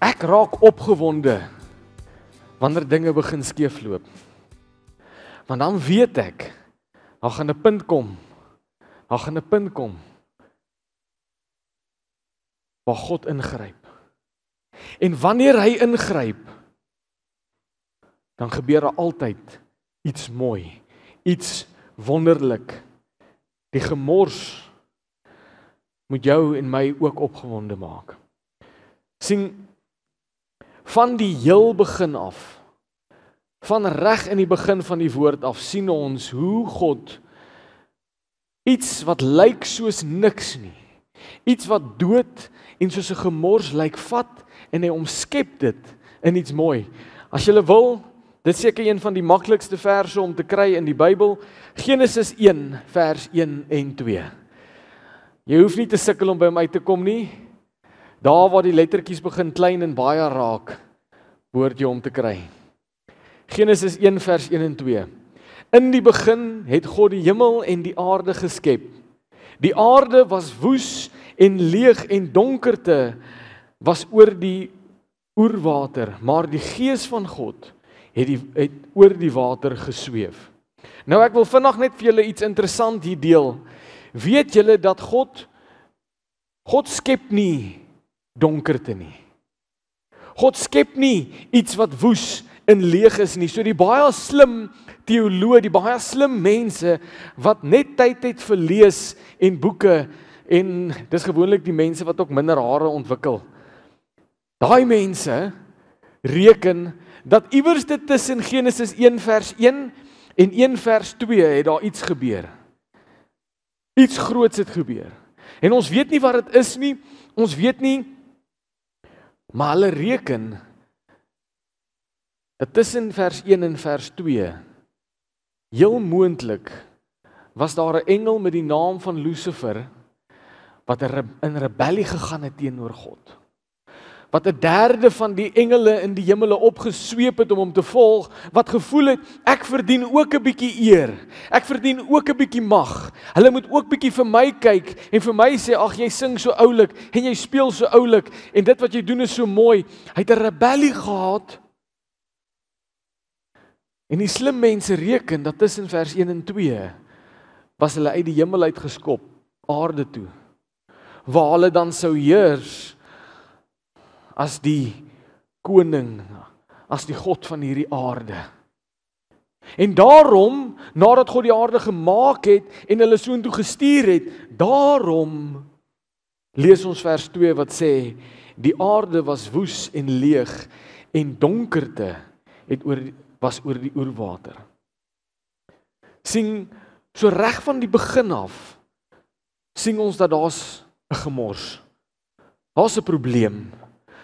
Ek raak opgewonde wanneer dinge begin skeefloop. Want dan weet ek, daar gaan 'n punt kom. Daar gaan 'n punt kom waar God ingryp. En wanneer hy ingryp, dan gebeur daar altyd iets mooi, iets wonderlik. Die gemors moet jou en my ook opgewonde maak. Sien, van die heel begin af, van reg in die begin van die woord af, sien ons hoe God iets wat lyk soos niks nie, iets wat dood en soos 'n gemors lyk, vat en hy omskep dit in iets mooi. As jy wil, dit is seker een van die maklikste verse om te kry in die Bybel, Genesis 1 vers 1 en 2. Jy hoef nie te sukkel om by hom uit te kom nie. Daar waar die lettertjies begin klein en baie raak, behoort jy om te kry. Genesis 1 vers 1 en 2. In die begin het God die hemel en die aarde geskep. Die aarde was woes en leeg en donkerte was oor die oerwater, maar die gees van God het oor die water gesweef. Nou ek wil vinnig net vir julle iets interessant hier deel. Weet julle dat God skep nie donkerte nie. God skep nie iets wat woes en leeg is nie. So die baie slim teoloë, die baie slim mense wat net tyd het vir lees en boeke, en dis gewoonlik die mense wat ook minder hare ontwikkel. Daai mense reken dat iewers dit tussen Genesis 1 vers 1 en 1 vers 2 het daar iets gebeur. Iets groots het gebeur. En ons weet nie wat dit is nie, ons weet nie, maar hulle reken dat tussen vers 1 en vers 2 heel moontlik was daar 'n engel met die naam van Lucifer wat in rebellie gegaan het teenoor God. Wat 'n derde van die engele in die hemele opgesweep het om hom te volg, wat gevoel het, ek verdien ook 'n bietjie eer, ek verdien ook 'n bietjie mag, hulle moet ook bietjie vir my kyk, en vir my sê, ag jy sing so oulik, en jy speel so oulik, en dit wat jy doen is so mooi. Hy het 'n rebellie gehad, en die slim mense reken, dat tussen vers 1 en 2, was hulle uit die hemel uitgeskop, aarde toe, waar hulle dan sou heers, as die koning, as die God van hierdie aarde. En daarom, nadat God die aarde gemaak het, en hulle soontoe gestuur het, daarom, lees ons vers 2 wat sê, die aarde was woes en leeg, en donkerte was oor die oerwater. Sien, so reg van die begin af, sien ons dat daar's 'n gemors, daar's 'n probleem,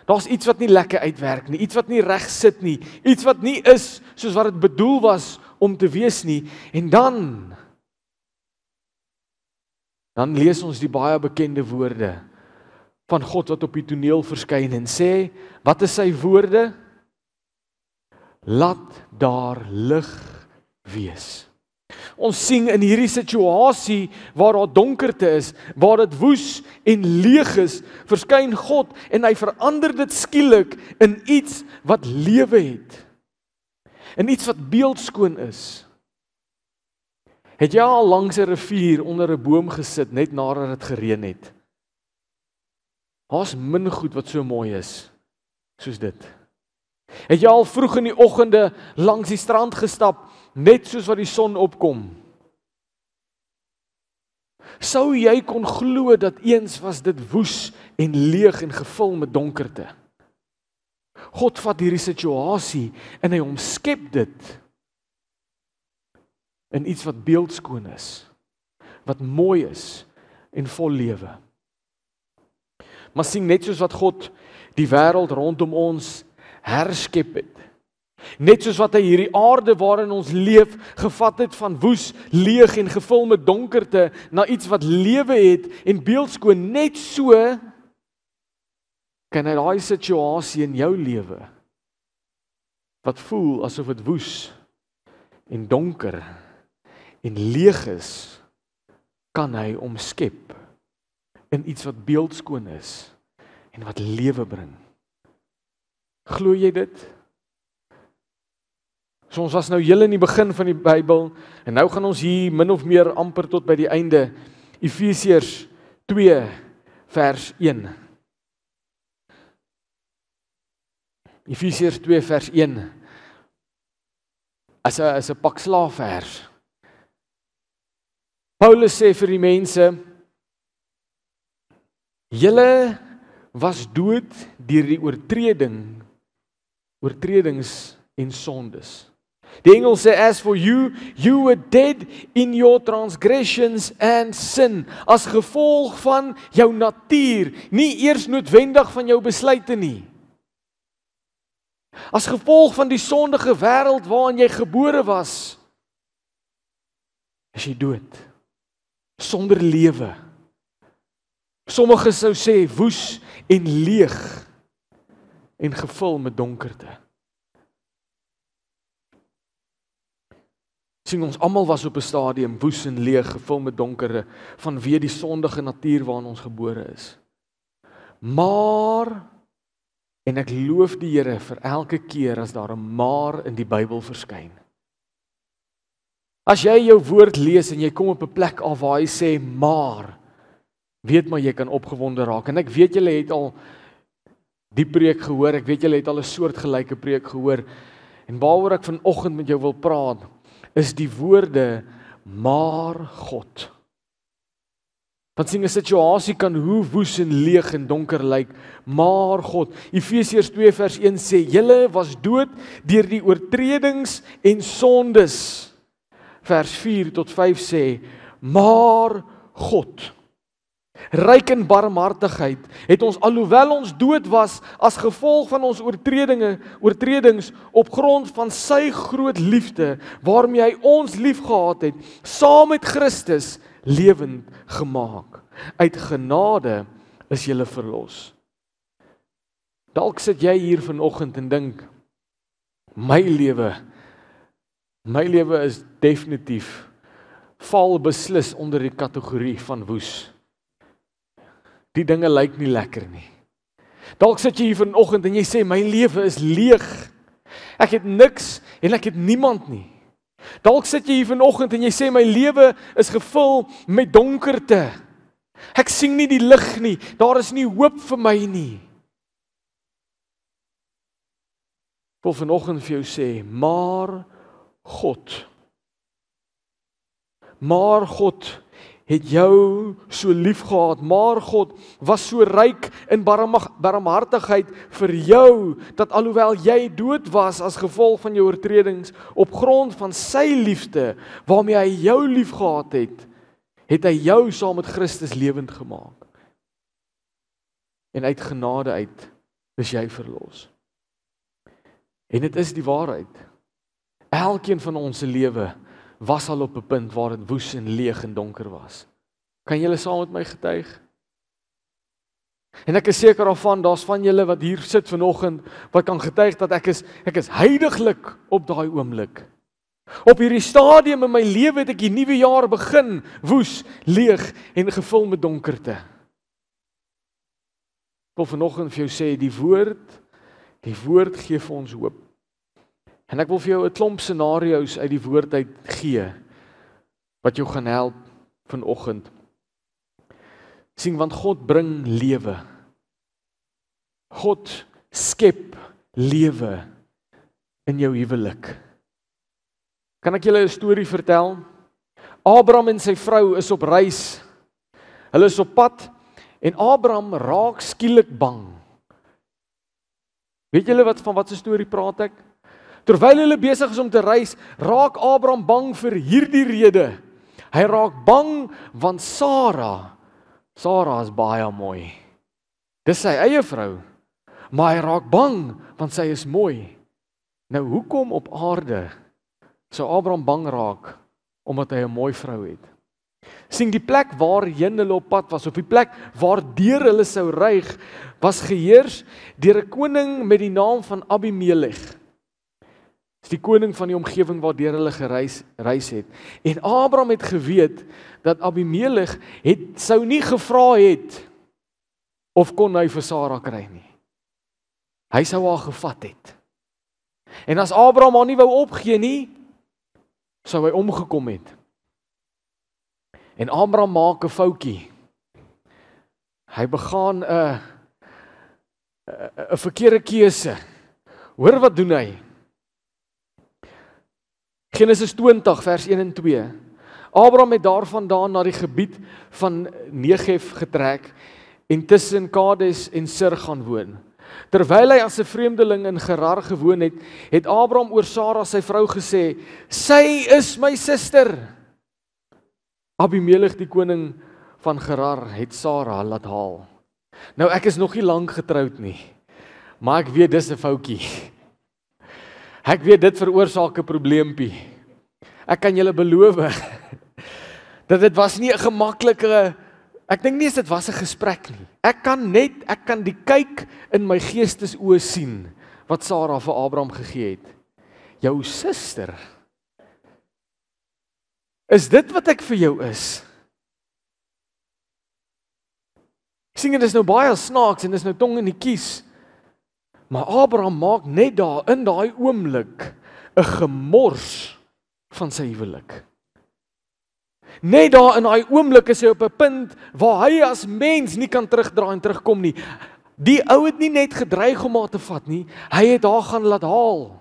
daar's iets wat nie lekker uitwerk nie, iets wat nie reg sit nie, iets wat nie is soos wat dit bedoel was om te wees nie, en dan lees ons die baie bekende woorde van God wat op die toneel verskyn en sê, wat is sy woorde? Laat daar lig wees. Ons sien in hierdie situasie waar daar donkerte is, waar dit woes en leeg is, verskyn God en hy verander dit skielik in iets wat lewe het. In iets wat beeldskoon is. Het jy al langs 'n rivier onder 'n boom gesit net nadat dit gereën het? Daar's min goed wat so mooi is soos dit. Het jy al vroeg in die oggende langs die strand gestap, net soos wat die son opkom? Sou jy kon glo dat eens was dit woes en leeg en gevul met donkerte? God vat hierdie situasie en hy omskep dit in iets wat beeldskoon is, wat mooi is en vol lewe. Maar sien, net soos wat God die wêreld rondom ons herskep het, net soos wat hy hierdie aarde waarin ons leef, gevat het van woes, leeg en gevul met donkerte, na iets wat lewe het en beeldskoon, net so kan hy daai situasie in jou lewe, wat voel asof dit woes en donker en leeg is, kan hy omskep in iets wat beeldskoon is en wat lewe bring. Glo jy dit? So ons was nou heel in die begin van die Bybel, en nou gaan ons hier min of meer amper tot by die einde, Efesiërs 2 vers 1. Efesiërs 2 vers 1 is 'n pak slaafvers. Paulus sê vir die mense, julle was dood deur die oortredings en sondes. Die engel sê, as for you were dead in your transgressions and sin, as gevolg van jou natuur, nie eers noodwendig van jou besluite nie. As gevolg van die sondige wêreld waarin jy gebore was, is jy dood, sonder lewe. Sommige sou sê woes en leeg en gevul met donkerte. Sien, ons almal was op 'n stadium woes en leeg, gevul met donkerte, vanweë die sondige natuur waarin ons gebore is. Maar, en ek loof die Here vir elke keer as daar 'n maar in die Bybel verskyn. As jy jou woord lees en jy kom op 'n plek af waar hy sê maar, weet maar jy kan opgewonde raak. En ek weet julle het al die preek gehoor, ek weet julle het al 'n soortgelyke preek gehoor. En waaroor ek vanoggend met jou wil praat, is die woorde maar God. Want sien, 'n situasie kan hoe woes en leeg en donker lyk, maar God. Efesiërs 2 vers 1 sê, julle was dood deur die oortredings en sondes. Vers 4 tot 5 sê, maar God, ryk in barmhartigheid, het ons alhoewel ons dood was as gevolg van ons oortredings op grond van sy groot liefde, waarmee hy ons liefgehad het, saam met Christus lewend gemaak. Uit genade is jy verlos. Dalk sit jy hier vanoggend en dink, my lewe is definitief, val beslis onder die kategorie van woes. Die dinge lyk nie lekker nie. Dalk sit jy hier vanoggend en jy sê, my lewe is leeg. Ek het niks en ek het niemand nie. Dalk sit jy hier vanoggend en jy sê, my lewe is gevul met donkerte. Ek sien nie die lig nie, daar is nie hoop vir my nie. Ek wil vanoggend vir jou sê, maar God het jou so lief gehad, maar God was so ryk in barmhartigheid vir jou, dat alhoewel jy dood was as gevolg van jou oortredings, op grond van sy liefde, waarmee hy jou lief gehad het, het hy jou saam met Christus lewend gemaak. En uit genade uit is jy verlos. En dit is die waarheid. Elkeen van ons se lewe was al op 'n punt waar dit woes en leeg en donker was. Kan julle saam met my getuig? En ek is seker daarvan, daar's van julle wat hier sit vanoggend, wat kan getuig dat ek is heiliglik op daai oomblik. Op hierdie stadium in my lewe het ek die nuwe jaar begin, woes, leeg en gevul met donkerte. Ek wil vanoggend vir jou sê, die woord gee vir ons hoop. En ek wil vir jou 'n klomp scenario's uit die woord uit gee, wat jou gaan help vanoggend. Sien, want God bring lewe. God skep lewe in jou huwelik. Kan ek julle 'n storie vertel? Abraham en sy vrou is op reis. Hulle is op pad en Abraham raak skielik bang. Weet julle van wat 'n storie praat ek? Terwyl hulle besig is om te reis, raak Abraham bang vir hierdie rede. Hy raak bang want Sara is baie mooi. Dis sy eie vrou, maar hy raak bang want sy is mooi. Nou hoekom op aarde sou Abraham bang raak omdat hy 'n mooi vrou het? Sien, die plek waarheen hulle op pad was, of die plek waardeur hulle sou reig, was geheers deur 'n koning met die naam van Abimelech. Dis die koning van die omgewing waardeur hulle gereis het. En Abraham het geweet dat Abimelech sou nie gevra het of kon hy vir Sara kry nie. hy sou haar gevat het. En as Abraham haar nie wou opgee nie, sou hy omgekom het. En Abraham maak 'n foutjie. Hy begaan 'n verkeerde keuse. Hoor wat doen hy? Genesis 20 vers 1 en 2. Abraham het daarvandaan na die gebied van Negev getrek en tussen Kades en Sur gaan woon. Terwyl hy as 'n vreemdeling in Gerar gewoon het, het Abraham oor Sara sy vrou gesê, sy is my suster. Abimelech die koning van Gerar het Sara laat haal. Nou ek is nog nie lank getroud nie, maar ek weet dis 'n foutjie. Ek weet dit veroorsaak 'n probleempie. Ek kan julle beloof dat dit was nie 'n gemaklike, ek dink nie dit was 'n gesprek nie. Ek kan die kyk in my geestesoë sien wat Sara vir Abraham gegee het. Jou suster. Is dit wat ek vir jou is? Ek sien dit is nou baie snaaks en dis nou tong in die kies. Maar Abraham maak net daar in daai oomblik 'n gemors van sy huwelik. Net daar in daai oomblik is hy op 'n punt waar hy as mens nie kan terugdraai en terugkom nie. Die ou het nie net gedreig om haar te vat nie, hy het haar gaan laat haal.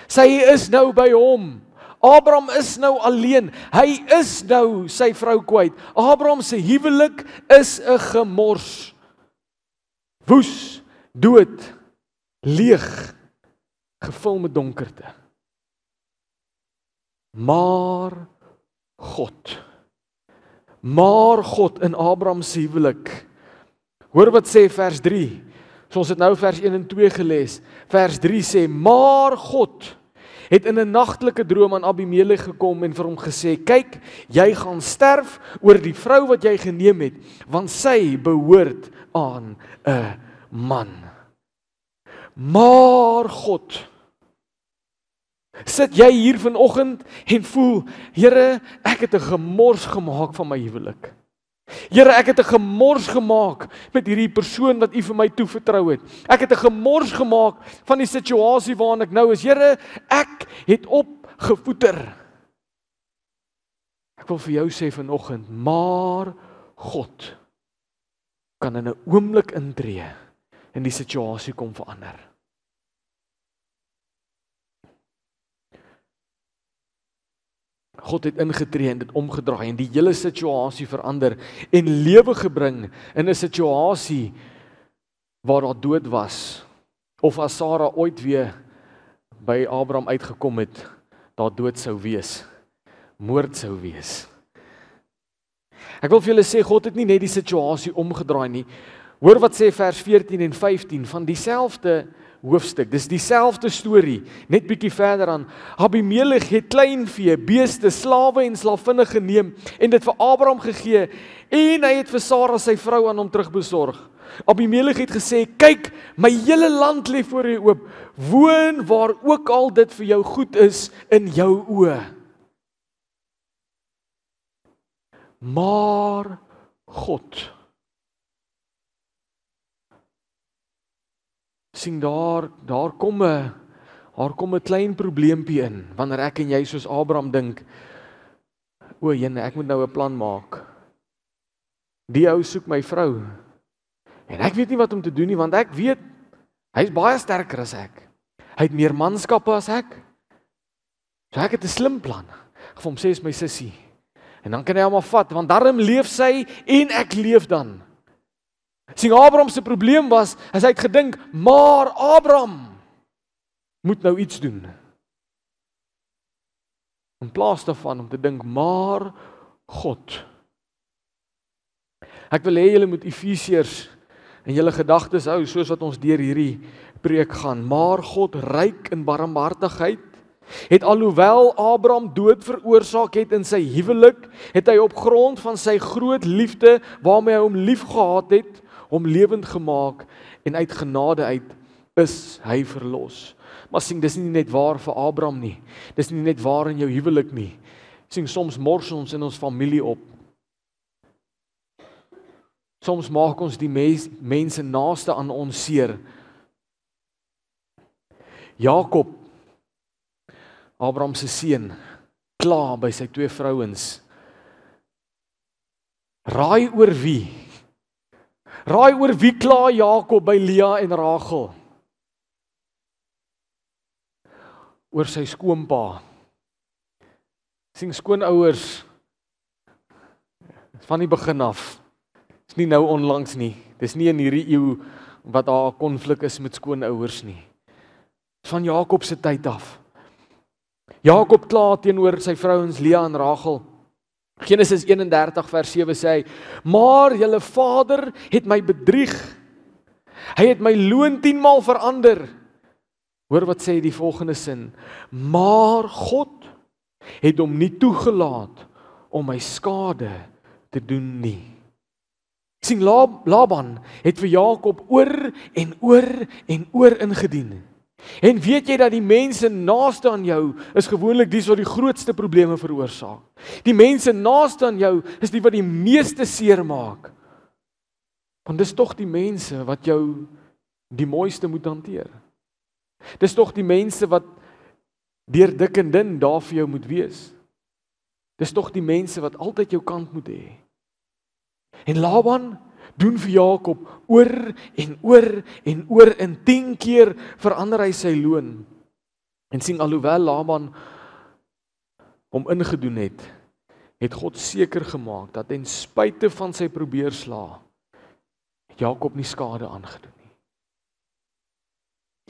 Sy is nou by hom. Abraham is nou alleen. Hy is nou sy vrou kwyt. Abraham se huwelik is 'n gemors. Woes, dood, leeg, gevul met donkerte. Maar God in Abraham se huwelik. Hoor wat sê vers 3. So ons het nou vers 1 en 2 gelees. Vers 3 sê, maar God het in 'n nagtelike droom aan Abimelech gekom en vir hom gesê, kyk, jy gaan sterf oor die vrou wat jy geneem het, want sy behoort aan 'n man. Maar God, sit jy hier vanoggend en voel, Here, ek het 'n gemors gemaak van my huwelik. Here, ek het 'n gemors gemaak met hierdie persoon wat U vir my toevertrou het. Ek het 'n gemors gemaak van die situasie waarin ek nou is. Here, ek het opgevoeter. Ek wil vir jou sê vanoggend, maar God kan in 'n oomblik intree en die situasie kom verander. God het ingetree en dit omgedraai en die hele situasie verander en lewe gebring in 'n situasie waar daar dood was. Of as Sara ooit weer by Abraham uitgekom het, daar dood sou wees, moord sou wees. Ek wil vir julle sê, God het nie net die situasie omgedraai nie. Hoor wat sê vers 14 en 15 van dieselfde hoofstuk. Dis dieselfde storie, net bietjie verder aan. Abimelech het kleinvee, beeste, slawe en slavinne geneem en dit vir Abraham gegee en hy het vir Sara sy vrou aan hom terugbesorg. Abimelech het gesê, kyk, my hele land lê voor jou oop. Woon waar ook al dit vir jou goed is in jou oë. Maar God sien daar kom 'n klein probleempie in wanneer ek en jy soos Abraham dink, o, Jene, ek moet nou 'n plan maak. Die ou soek my vrou. En ek weet nie wat om te doen nie, want ek weet hy's baie sterker as ek. Hy het meer manskappe as ek. So ek het 'n slim plan. Ek vir hom sê is my sussie. En dan kan hy hom afvat, want daarom leef sy en ek leef dan. Sien, Abraham se probleem was, hy het gedink, maar Abraham moet nou iets doen. In plaas daarvan om te dink, maar God. Ek wil hê julle moet Efesiërs in julle gedagtes hou, soos wat ons deur hierdie preek gaan. Maar God, ryk in barmhartigheid, het alhoewel Abraham dood veroorsaak het in sy huwelik, het hy op grond van sy groot liefde, waarmee hy hom lief gehad het, hom lewend gemaak en uit genade uit is hy verlos. Maar sien, dis nie net waar vir Abraham nie. Dis nie net waar in jou huwelik nie. Sien, soms mors ons in ons familie op. Soms maak ons die mense naaste aan ons seer. Jakob, Abraham se seun, kla by sy 2 vrouens. Raai oor wie? Raai oor wie kla Jakob by Lea en Rachel? Oor sy skoonpa. Sien skoonouers van die begin af. Dis nie nou onlangs nie. Dis nie in hierdie eeu wat daar 'n konflik is met skoonouers nie. Van Jakob se tyd af. Jakob kla teenoor sy vrouens Lea en Rachel. Genesis 31 vers 7 sê hy, maar julle vader het my bedrieg. Hy het my loon 10 maal verander. Hoor wat sê die volgende sin. Maar God het hom nie toegelaat om my skade te doen nie. Sien, Laban het vir Jakob oor en oor en oor ingedien. En weet jy dat die mense naaste aan jou is gewoonlik die wat die grootste probleme veroorsaak. Die mense naaste aan jou is die wat die meeste seer maak. Want dis tog die mense wat jou die mooiste moet hanteer. Dis tog die mense wat deur dik en dun daar vir jou moet wees. Dis tog die mense wat altyd jou kant moet hê. En Laban doen vir Jakob oor en oor en oor en 10 keer verander hy sy loon. En sien, alhoewel Laban hom ingedoen het, het God seker gemaak dat ten spyte van sy probeersla Jakob nie skade aangedoen nie.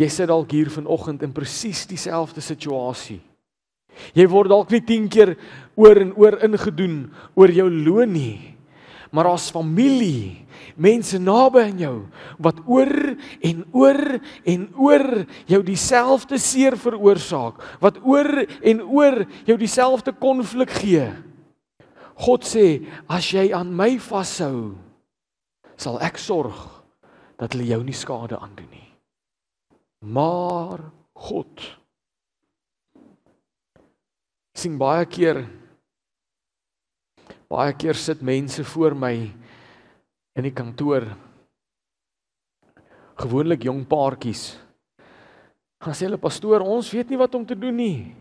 Jy sit dalk hier vanoggend in presies dieselfde situasie. Jy word dalk nie 10 keer oor en oor ingedoen oor jou loon nie, maar as familie, mense naby aan jou, wat oor en oor en oor jou dieselfde seer veroorsaak, wat oor en oor jou dieselfde konflik gee. God sê, as jy aan my vashou, sal ek sorg dat hulle jou nie skade aandoen nie. Maar God, sien baie keer sit mense voor my in die kantoor, gewoonlik jong paartjies, gaan sê hulle, pastoor, ons weet nie wat om te doen nie.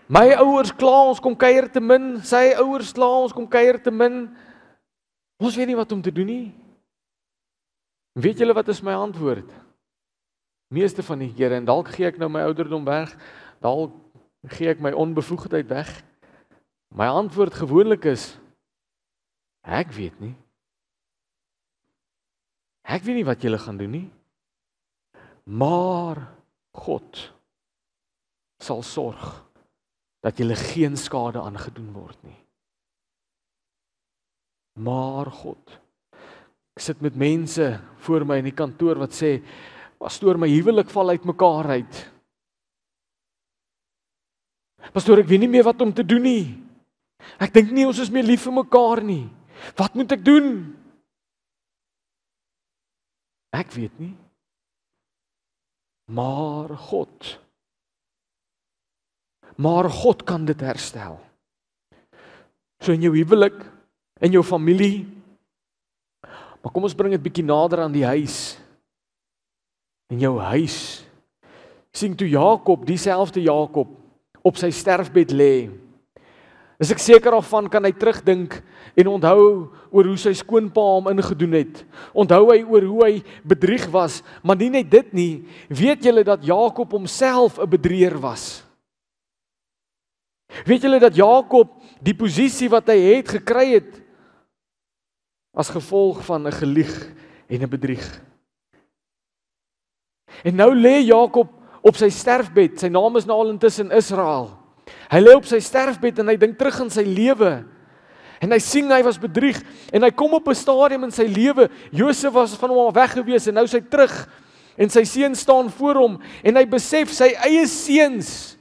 My ouers kla ons kom kuier te min, sy ouers kla ons kom kuier te min, ons weet nie wat om te doen nie. Weet julle wat is my antwoord? Meeste van die kere, en dalk gee ek nou my ouderdom weg, dalk gee ek my onbevoegdheid weg. My antwoord gewoonlik is, ek weet nie. Ek weet nie wat julle gaan doen nie. Maar God sal sorg dat julle geen skade aangedoen word nie. Maar God. Ek sit met mense voor my in die kantoor wat sê, pastoor, my huwelik val uit mekaar uit. Pastoor, ek weet nie meer wat om te doen nie. Ek dink nie ons is meer lief vir mekaar nie. Wat moet ek doen? Ek weet nie. Maar God kan dit herstel. So in jou huwelik, in jou familie, maar kom ons bring dit bietjie nader aan die huis. In jou huis, sien toe Jakob, dieselfde Jakob, op sy sterfbed lê, is ek seker daarvan kan hy terugdink en onthou oor hoe sy skoonpa hom ingedoen het. Onthou hy oor hoe hy bedrieg was, maar nie net dit nie, weet julle dat Jakob homself 'n bedrieër was? Weet julle dat Jakob die posisie wat hy het gekry het as gevolg van 'n gelieg en 'n bedrieg? En nou lê Jakob op sy sterfbed, sy naam is nou al intussen Israel. Hy lê op sy sterfbed en hy dink terug aan sy lewe. En hy sien hy was bedrieg en hy kom op 'n stadium in sy lewe. Josef was van hom weg gewees en nou is hy terug en sy seun staan voor hom en hy besef sy eie seuns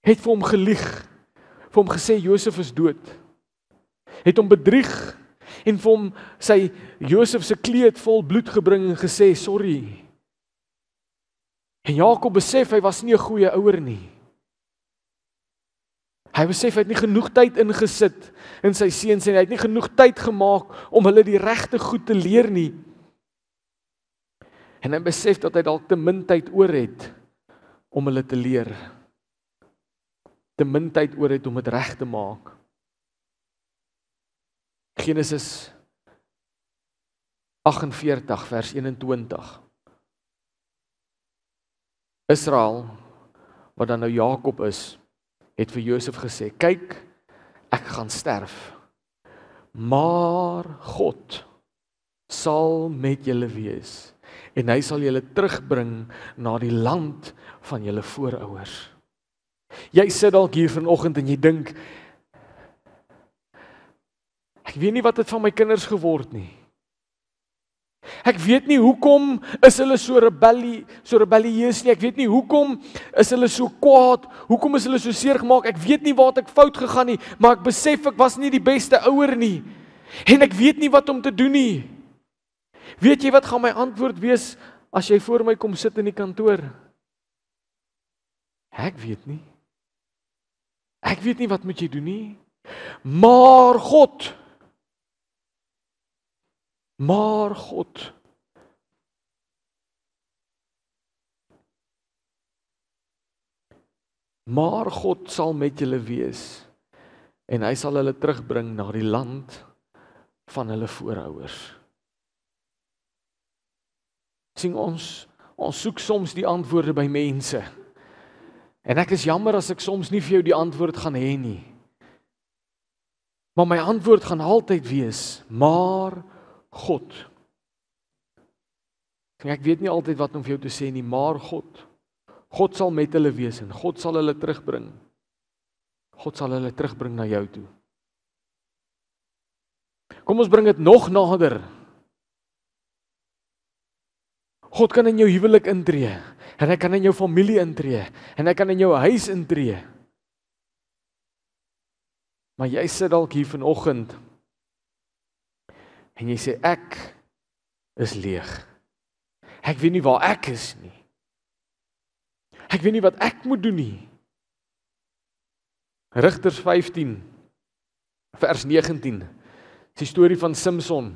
het vir hom gelieg, vir hom gesê Josef is dood. Het hom bedrieg en vir hom sy Josef se kleed vol bloed gebring en gesê sorry. En Jakob besef hy was nie 'n goeie ouer nie. Hy besef hy het nie genoeg tyd ingesit in sy seuns en hy het nie genoeg tyd gemaak om hulle die regte goed te leer nie. En hy besef dat hy dalk te min tyd oor het om hulle te leer. Te min tyd oor het om dit reg te maak. Genesis 48 vers 21. Israel, wat dan nou Jakob is, het vir Josef gesê, kyk, ek gaan sterf, maar God sal met julle wees, en hy sal julle terugbring na die land van julle voorouers. Jy sit dalk hier vanoggend en jy dink, ek weet nie wat het van my kinders geword nie. Ek weet nie hoekom is hulle so rebellieus nie. Ek weet nie hoekom is hulle so kwaad. Hoekom is hulle so seer gemaak? Ek weet nie waar het ek fout gegaan nie, maar ek besef ek was nie die beste ouer nie. En ek weet nie wat om te doen nie. Weet jy wat gaan my antwoord wees as jy voor my kom sit in die kantoor? Ek weet nie. Ek weet nie wat moet jy doen nie. Maar God sal met julle wees en hy sal hulle terugbring na die land van hulle voorouers. Sien ons soek soms die antwoorde by mense. En ek is jammer as ek soms nie vir jou die antwoord gaan hê nie. Maar my antwoord gaan altyd wees, maar God. Ek weet nie altyd wat om vir jou te sê nie, maar God sal met hulle wees en God sal hulle terugbring. God sal hulle terugbring na jou toe. Kom ons bring dit nog nader. God kan in jou huwelik intree, en hy kan in jou familie intree, en hy kan in jou huis intree. Maar jy sit dalk hier vanoggend, en jy sê, ek is leeg. Ek weet nie waar ek is nie. Ek weet nie wat ek moet doen nie. Rigters 15, vers 19, is die storie van Samson.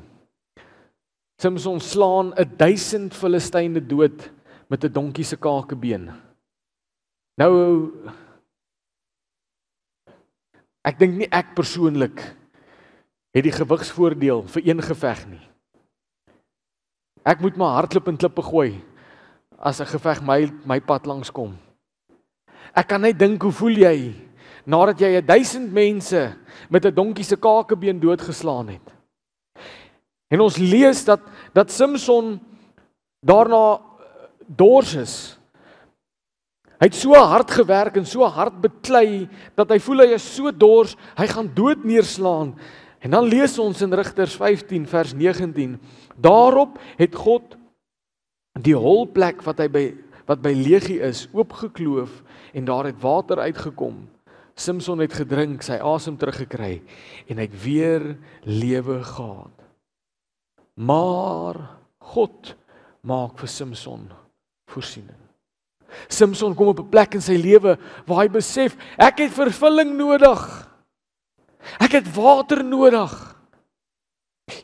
Samson slaan 1000 Filistyne dood met 'n donkie se kakebeen. Nou, ek dink nie ek persoonlik het die gewigsvoordeel vir een geveg nie. Ek moet maar hardloop en klippe gooi as 'n geveg my pad langs kom. Ek kan net dink, hoe voel jy nadat jy 1000 mense met 'n donkie se kakebeen doodgeslaan het? En ons lees dat Samson daarna dors is. Hy het so hard gewerk en so hard beklei, dat hy voel hy is so dors, hy gaan dood neerslaan. En dan lees ons in Rigters 15 vers 19, daarop het God die holplek wat by Legie is, oopgekloof en daar het water uitgekom. Samson het gedrink, sy asem teruggekry en hy het weer lewe gehad. Maar God maak vir Samson voorsiening. Samson kom op 'n plek in sy lewe waar hy besef, ek het vervulling nodig. Ek het water nodig.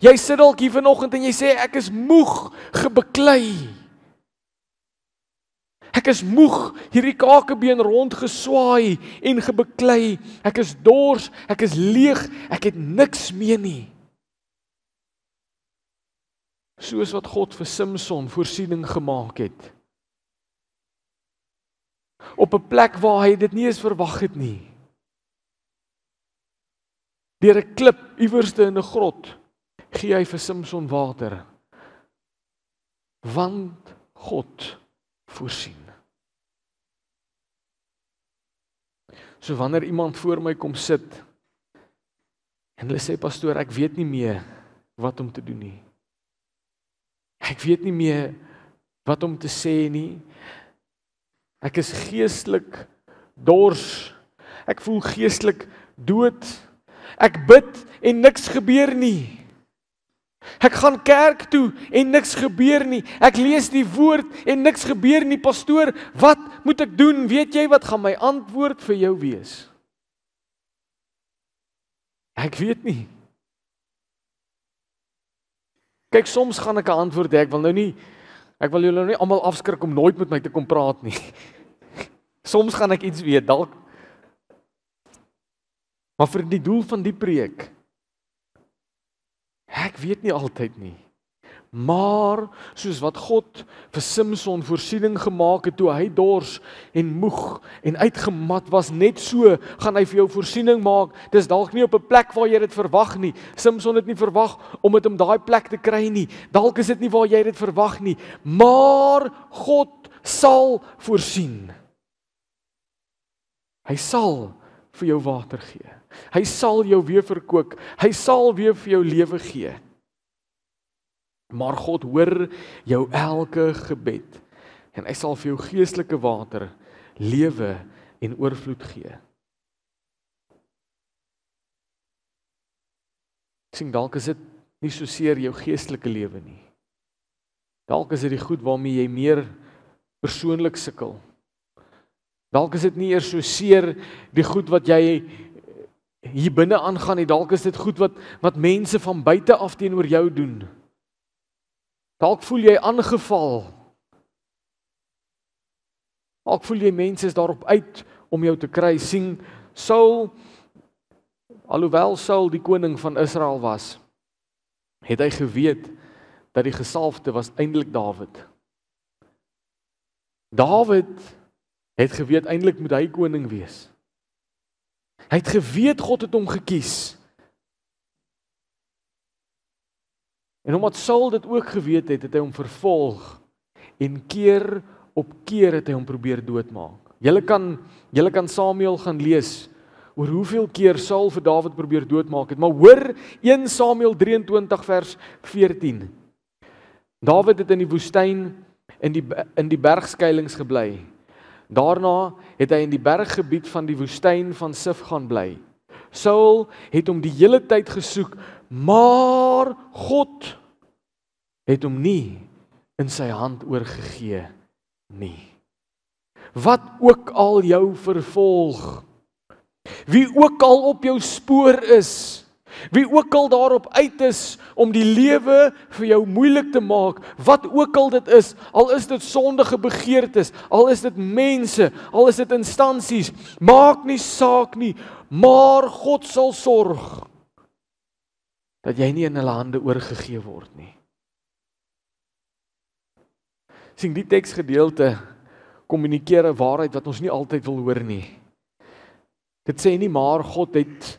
Jy sit dalk hier vanoggend en jy sê, ek is moeg gebeklei. Ek is moeg hierdie kakebeen rondgeswaai en gebeklei. Ek is dors, ek is leeg, ek het niks meer nie. Soos wat God vir Samson voorsiening gemaak het. Op 'n plek waar hy dit nie eens verwag het nie. Deur 'n klip iewerste in 'n grot gee hy vir Samson water. Want God voorsien. So wanneer iemand voor my kom sit en hulle sê, pastoor, ek weet nie meer wat om te doen nie. Ek weet nie meer wat om te sê nie. Ek is geestelik dors. Ek voel geestelik dood. Ek bid en niks gebeur nie. Ek gaan kerk toe en niks gebeur nie. Ek lees die woord en niks gebeur nie. Pastoor, wat moet ek doen? Weet jy wat gaan my antwoord vir jou wees? Ek weet nie. Kyk, soms gaan ek 'n antwoord hê. Ek wil nou nie Ek wil julle nie almal afskrik om nooit met my te kom praat nie. Soms gaan ek iets weet, dalk. Maar vir die doel van die preek, ek weet nie altyd nie. Maar, soos wat God vir Simson voorsiening gemaak het toe hy dors en moeg en uitgemat was, net so gaan hy vir jou voorsiening maak. Dis dalk nie op 'n plek waar jy dit verwag nie. Simson het nie verwag om dit om daai plek te kry nie. Dalk is dit nie waar jy dit verwag nie. Maar God sal voorsien. Hy sal vir jou water gee. Hy sal jou weer verkoop. Hy sal weer vir jou lewe gee. Maar God hoor jou elke gebed en hy sal vir jou geestelike water, lewe en oorvloed gee. Sien, dalk is dit nie so seer jou geestelike lewe nie. Dalk is dit die goed waarmee jy meer persoonlik sukkel. Dalk is dit nie eers so seer die goed wat jy hier binne aangaan nie. Dalk is dit goed wat mense van buite af teenoor jou doen. Dalk voel jy aangeval. Dalk voel jy mense is daarop uit om jou te kry. Sien, Saul, alhoewel Saul die koning van Israel was, het hy geweet dat die gesalfde was eintlik Dawid. Dawid het geweet eintlik moet hy koning wees. Hy het geweet God het hom gekies. En omdat Saul dit ook geweet het, het hy hom vervolg en keer op keer het hy hom probeer doodmaak. Julle kan Samuel gaan lees oor hoeveel keer Saul vir Dawid probeer doodmaak het, maar hoor 1 Samuel 23 vers 14. Dawid het in die woestyn in die bergskuilings gebly. Daarna het hy in die berggebied van die woestyn van Sif gaan bly. Saul het hom die hele tyd gesoek, maar God het hom nie in sy hand oorgegee nie. Wat ook al jou vervolg, wie ook al op jou spoor is, wie ook al daarop uit is om die lewe vir jou moeilik te maak, wat ook al dit is, al is dit sondige begeertes, al is dit mense, al is dit instansies, maak nie saak nie, maar God sal sorg dat jy nie in hulle hande oorgegee word nie. Sien, die teksgedeelte kommunikeer 'n waarheid wat ons nie altyd wil hoor nie. Dit sê nie maar God het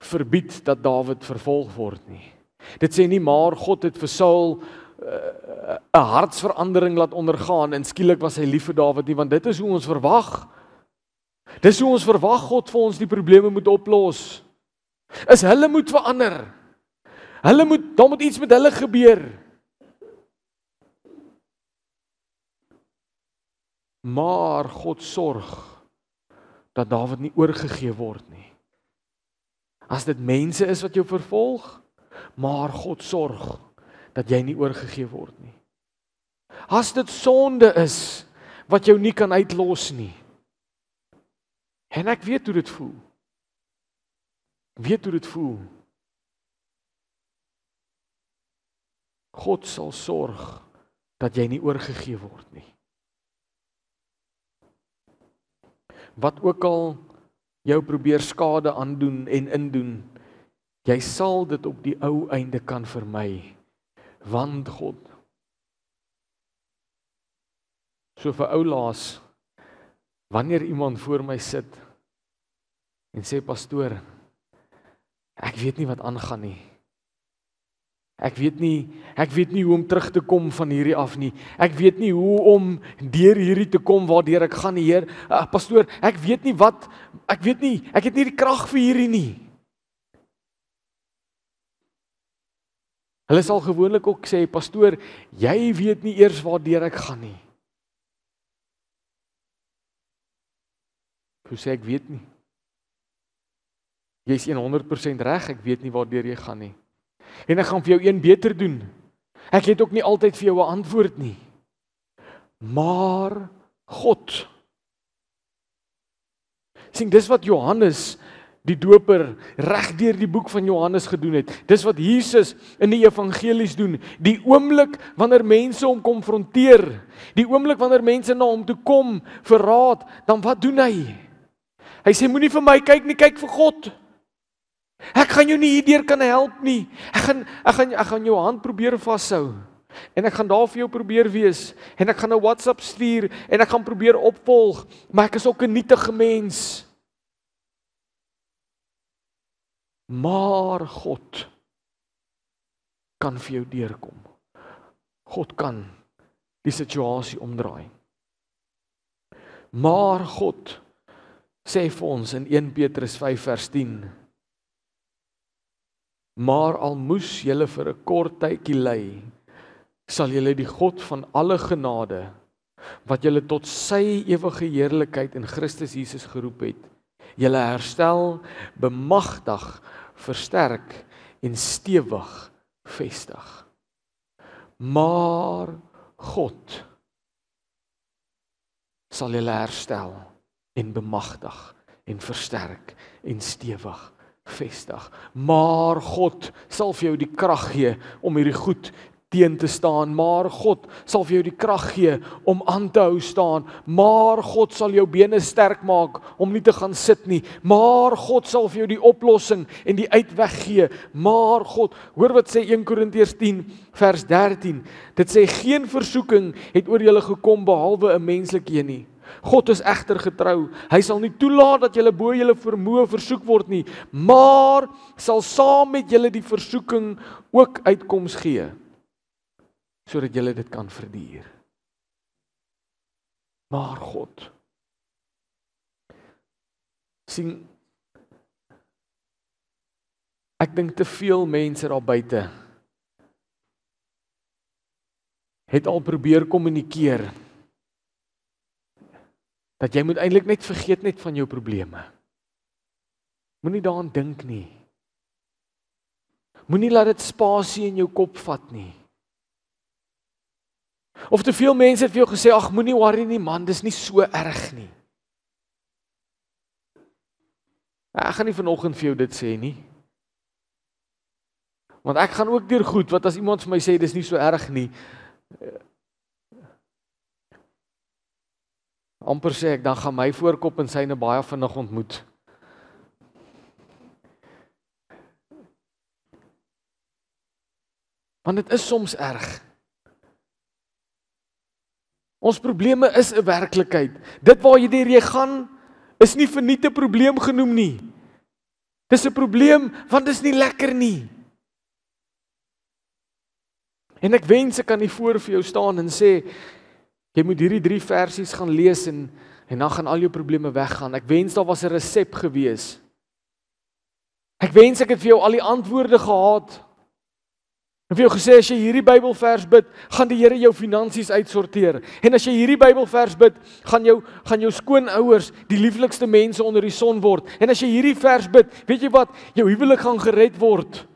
verbied dat Dawid vervolg word nie. Dit sê nie maar God het vir Saul 'n hartsverandering laat ondergaan en skielik was hy lief vir Dawid nie, want dit is hoe ons verwag. Dis hoe ons verwag God vir ons die probleme moet oplos. Is hulle moet verander. Daar moet iets met hulle gebeur. Maar God sorg dat Dawid nie oorgegee word nie. As dit mense is wat jou vervolg, maar God sorg dat jy nie oorgegee word nie. As dit sonde is wat jou nie kan uitlos nie. En ek weet hoe dit voel. God sal sorg dat jy nie oorgegee word nie. Wat ook al jou probeer skade aandoen en indoen, jy sal dit op die ou einde kan vermy, want God. So vir ou laas, wanneer iemand voor my sit en sê, pastoor, ek weet nie wat aangaan nie. Ek weet nie hoe om terug te kom van hierdie af nie. Ek weet nie hoe om deur hierdie te kom waardeur ek gaan nie, Heer. Pastoor, ek het nie die krag vir hierdie nie. Hulle sal gewoonlik ook sê, pastoor, jy weet nie eers waardeur ek gaan nie. Hoe sê ek weet nie? Jy is 100% reg, ek weet nie waardeur jy gaan nie. En ek gaan vir jou een beter doen. Ek het ook nie altyd vir jou 'n antwoord nie. Maar God. Sien, dis wat Johannes die doper, reg deur die boek van Johannes gedoen het. Dis wat Jesus in die evangelies doen. Die oomblik wanneer mense hom konfronteer, die oomblik wanneer mense na hom toe kom vir raad, dan wat doen hy? Hy sê, moenie vir my kyk nie, kyk vir God. Ek gaan jou nie hierdeur kan help nie. Ek gaan jou hand probeer vashou. En ek gaan daar vir jou probeer wees. En ek gaan 'n WhatsApp stuur. En ek gaan probeer opvolg. Maar ek is ook 'n nietige mens. Maar God kan vir jou deurkom. God kan die situasie omdraai. Maar God sê vir ons in 1 Petrus 5 vers 10, maar al moes julle vir 'n kort tydjie ly, sal julle die God van alle genade, wat julle tot sy ewige heerlikheid in Christus Jesus geroep het, julle herstel, bemagtig, versterk en stewig vestig. Maar God sal julle herstel en bemagtig en versterk en stewig vestig. Maar God sal vir jou die krag gee om hierdie goed teen te staan. Maar God sal vir jou die krag gee om aan te hou staan. Maar God sal jou bene sterk maak om nie te gaan sit nie. Maar God sal vir jou die oplossing en die uitweg gee. Maar God, hoor wat sê 1 Korintiërs 10 vers 13. Dit sê geen versoeking het oor julle gekom behalwe 'n menslike een nie. God is egter getrou. Hy sal nie toelaat dat julle bo julle vermoë versoek word nie, maar sal saam met julle die versoeking ook uitkoms gee, sodat julle dit kan verduur. Maar God, sien, ek dink te veel mense daar buite het al probeer kommunikeer dat jy moet eintlik net vergeet net van jou probleme. Moenie daaraan dink nie. Moenie laat dit spasie in jou kop vat nie. Of te veel mense het vir jou gesê, ag moenie worry nie man, dis nie so erg nie. Ek gaan nie vanoggend vir jou dit sê nie. Want ek gaan ook deur goed, wat as iemand vir my sê, dis nie so erg nie, amper sê ek, dan gaan my voorkop en syne baie vinnig ontmoet. Want dit is soms erg. Ons probleme is 'n werklikheid. Dit waar jy gaan, is nie verniet 'n probleem genoem nie. Dis 'n probleem, want dit is nie lekker nie. En ek wens ek kan nie voor vir jou staan en sê, jy moet hierdie 3 versies gaan lees en dan gaan al jou probleme weggaan. Ek wens daar was 'n resep gewees. Ek wens ek het vir jou al die antwoorde gehad. En vir jou gesê, as jy hierdie Bybelvers bid, gaan die Here jou finansies uitsorteer. En as jy hierdie Bybelvers bid, gaan jou skoonouers die lieflikste mense onder die son word. En as jy hierdie vers bid, weet jy wat? Jou huwelik gaan gered word.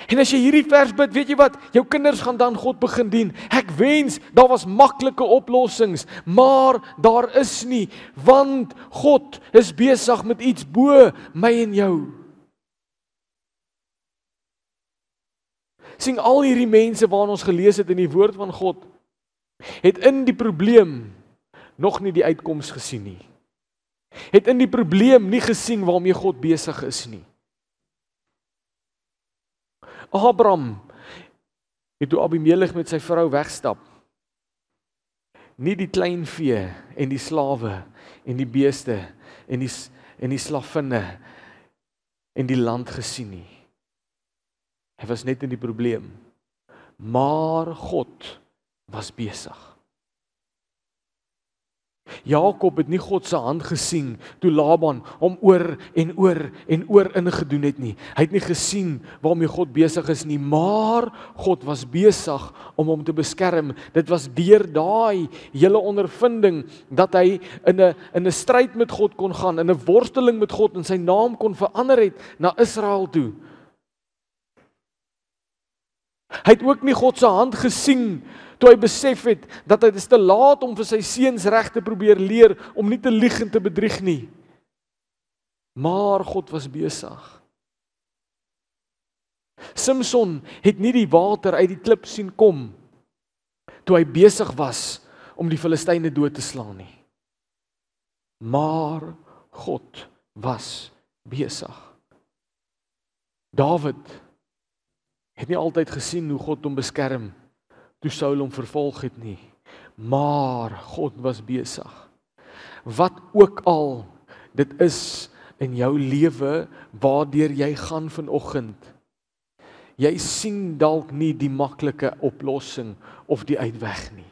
En as jy hierdie vers bid, weet jy wat? Jou kinders gaan dan God begin dien. Ek wens, daar was maklike oplossings, maar daar is nie, want God is besig met iets bo my en jou. Sien, al hierdie mense waarna ons gelees het in die woord van God, het in die probleem nog nie die uitkoms gesien nie. Het in die probleem nie gesien waarmee God besig is nie. Abraham het toe Abimelech met sy vrou wegstap, nie die klein vee en die slawe en die beeste en die slavinne en die land gesien nie. Hy was net in die probleem. Maar God was besig. Jakob het nie God se hand gesien toe Laban hom oor en oor en oor ingedoen het nie. Hy het nie gesien waarmee God besig is nie, maar God was besig om hom te beskerm. Dit was deur daai hele ondervinding dat hy in 'n stryd met God kon gaan, in 'n worsteling met God en sy naam kon verander het na Israel toe. Hy het ook nie God se hand gesien toe hy besef het dat dit is te laat om vir sy seuns reg te probeer leer om nie te lieg en te bedrieg nie. Maar God was besig. Samson het nie die water uit die klip sien kom toe hy besig was om die Filistyne dood te slaan nie. Maar God was besig. Dawid het nie altyd gesien hoe God hom beskerm toe Saul hom vervolg het nie. Maar God was besig. Wat ook al dit is in jou lewe waardeur jy gaan vanoggend, jy sien dalk nie die maklike oplossing of die uitweg nie.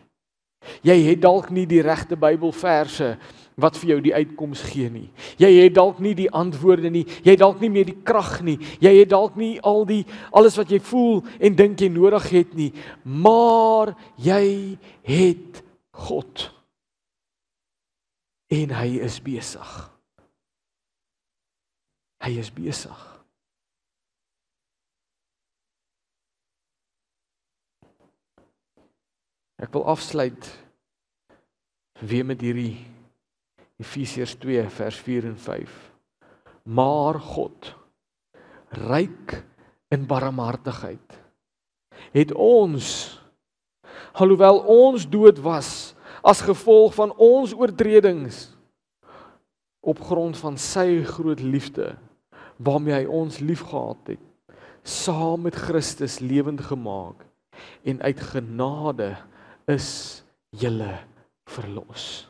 Jy het dalk nie die regte Bybelverse wat vir jou die uitkoms gee nie. Jy het dalk nie die antwoorde nie. Jy het dalk nie meer die krag nie. Jy het dalk nie alles wat jy voel en dink jy nodig het nie. Maar jy het God. En hy is besig. Hy is besig. Ek wil afsluit weer met hierdie Efesiërs 2 vers 4 en 5. Maar God, ryk in barmhartigheid, het ons, alhoewel ons dood was, as gevolg van ons oortredings, op grond van sy groot liefde, waarmee hy ons liefgehad het, saam met Christus lewend gemaak, en uit genade is julle verlos.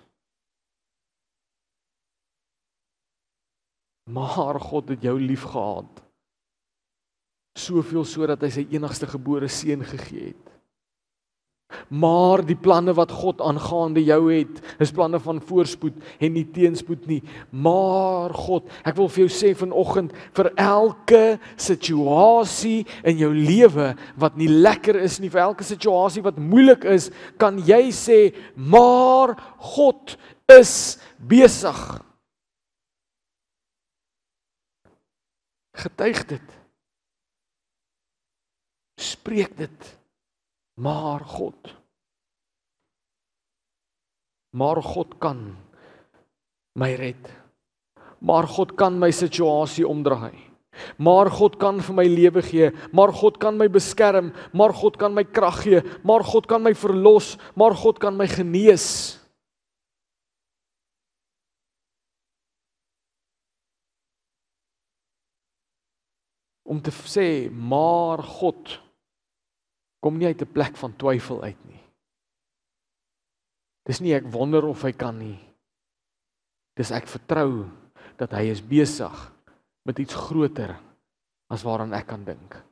Maar God het jou liefgehad, soveel sodat hy sy enigste gebore seun gegee het. Maar die planne wat God aangaande jou het, is planne van voorspoed en nie teenspoed nie. Maar God, ek wil vir jou sê vanoggend, vir elke situasie in jou lewe wat nie lekker is nie, vir elke situasie wat moeilik is, kan jy sê, maar God is besig. Getuig dit. Spreek dit. Maar God kan my red. Maar God kan my situasie omdraai. Maar God kan vir my lewe gee. Maar God kan my beskerm. Maar God kan my krag gee. Maar God kan my verlos. Maar God kan my genees. Om te sê, maar God kom nie uit 'n plek van twyfel uit nie. Dis nie ek wonder of hy kan nie. Dis ek vertrou dat hy is besig met iets groter as waaraan ek kan dink.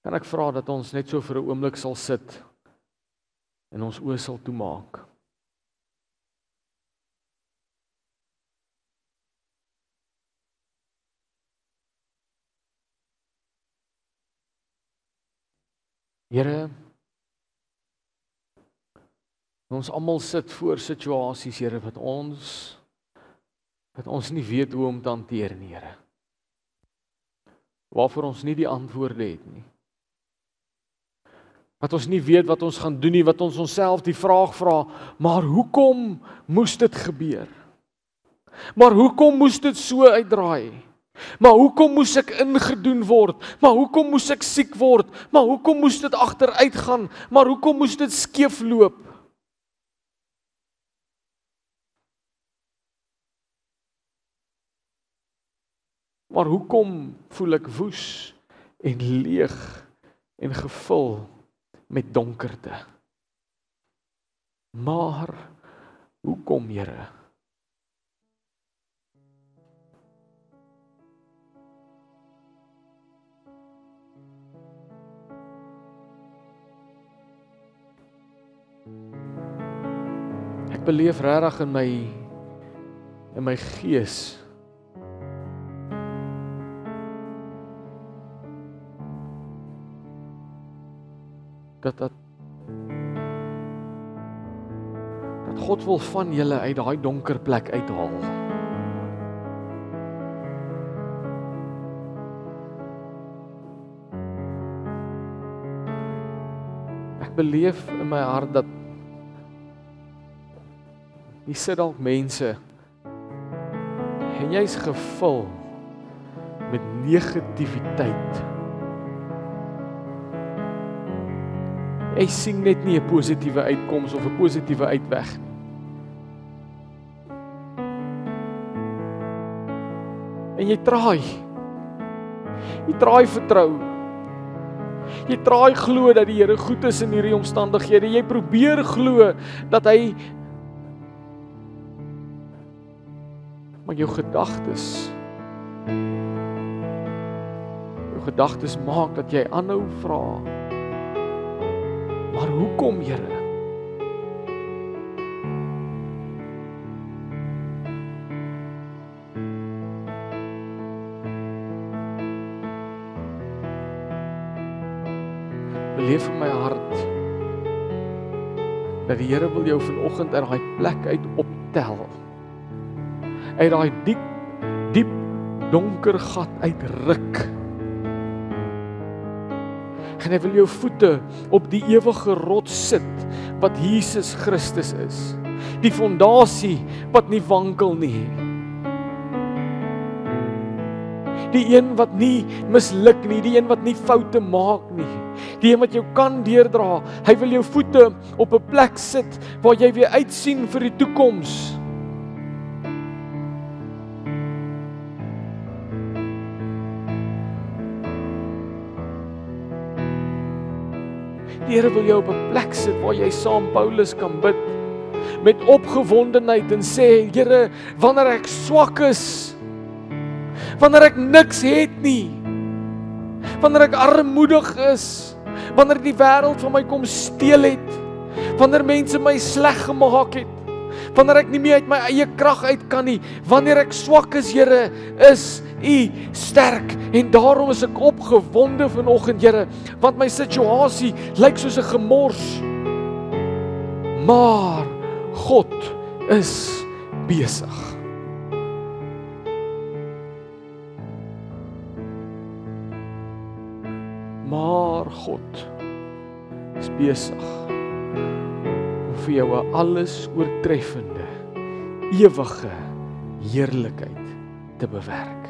Kan ek vra dat ons net so vir 'n oomblik sal sit en ons oë sal toemaak? Here, ons almal sit voor situasies, Here, wat ons nie weet hoe om te hanteer nie, Here. Waarvoor ons nie die antwoorde het nie. Wat ons nie weet wat ons gaan doen nie, wat ons onsself die vraag vra, maar hoekom moes dit gebeur? Maar hoekom moes dit so uitdraai? Maar hoekom moes ek ingedoen word? Maar hoekom moes ek siek word? Maar hoekom moes dit agteruit gaan? Maar hoekom moes dit skeef loop? Maar hoekom voel ek woes en leeg en gevul met donkerte? Maar hoekom, Here? Ek beleef regtig in my gees dat God wil van julle uit daai donker plek uithaal. Ek ek beleef in my hart dat hier sit dalk mense en jy's gevul met negativiteit. Jy sien net nie 'n positiewe uitkoms of 'n positiewe uitweg nie. En jy traai vertrou. Jy traai glo dat die Here goed is in hierdie omstandighede. Jy probeer glo dat hy, maar jou gedagtes maak dat jy aanhou vra. Maar hoekom, Here? Beleef in my hart dat die Here wil jou vanoggend uit daai plek uit optel. Uit daai diep donker gat uitruk. En hy wil jou voete op die ewige rots sit wat Jesus Christus is. Die fondasie wat nie wankel nie. Die een wat nie misluk nie, die een wat nie foute maak nie. Die een wat jou kan deurdra. Hy wil jou voete op 'n plek sit waar jy weer uitsien vir die toekoms. Die Here wil jou op 'n plek sit waar jy saam Paulus kan bid met opgewondenheid en sê, Here, wanneer ek swak is, wanneer ek niks het nie, wanneer ek armoedig is, wanneer die wêreld van my kom steel het, wanneer mense my sleg gemaak het, wanneer ek nie meer uit my eie krag uit kan nie, wanneer ek swak is, Here, is U sterk, en daarom is ek opgewonde vanoggend, Here, want my situasie lyk soos 'n gemors, maar God is besig. Maar God is besig om vir jou 'n alles oortreffende, ewige heerlikheid te bewerk.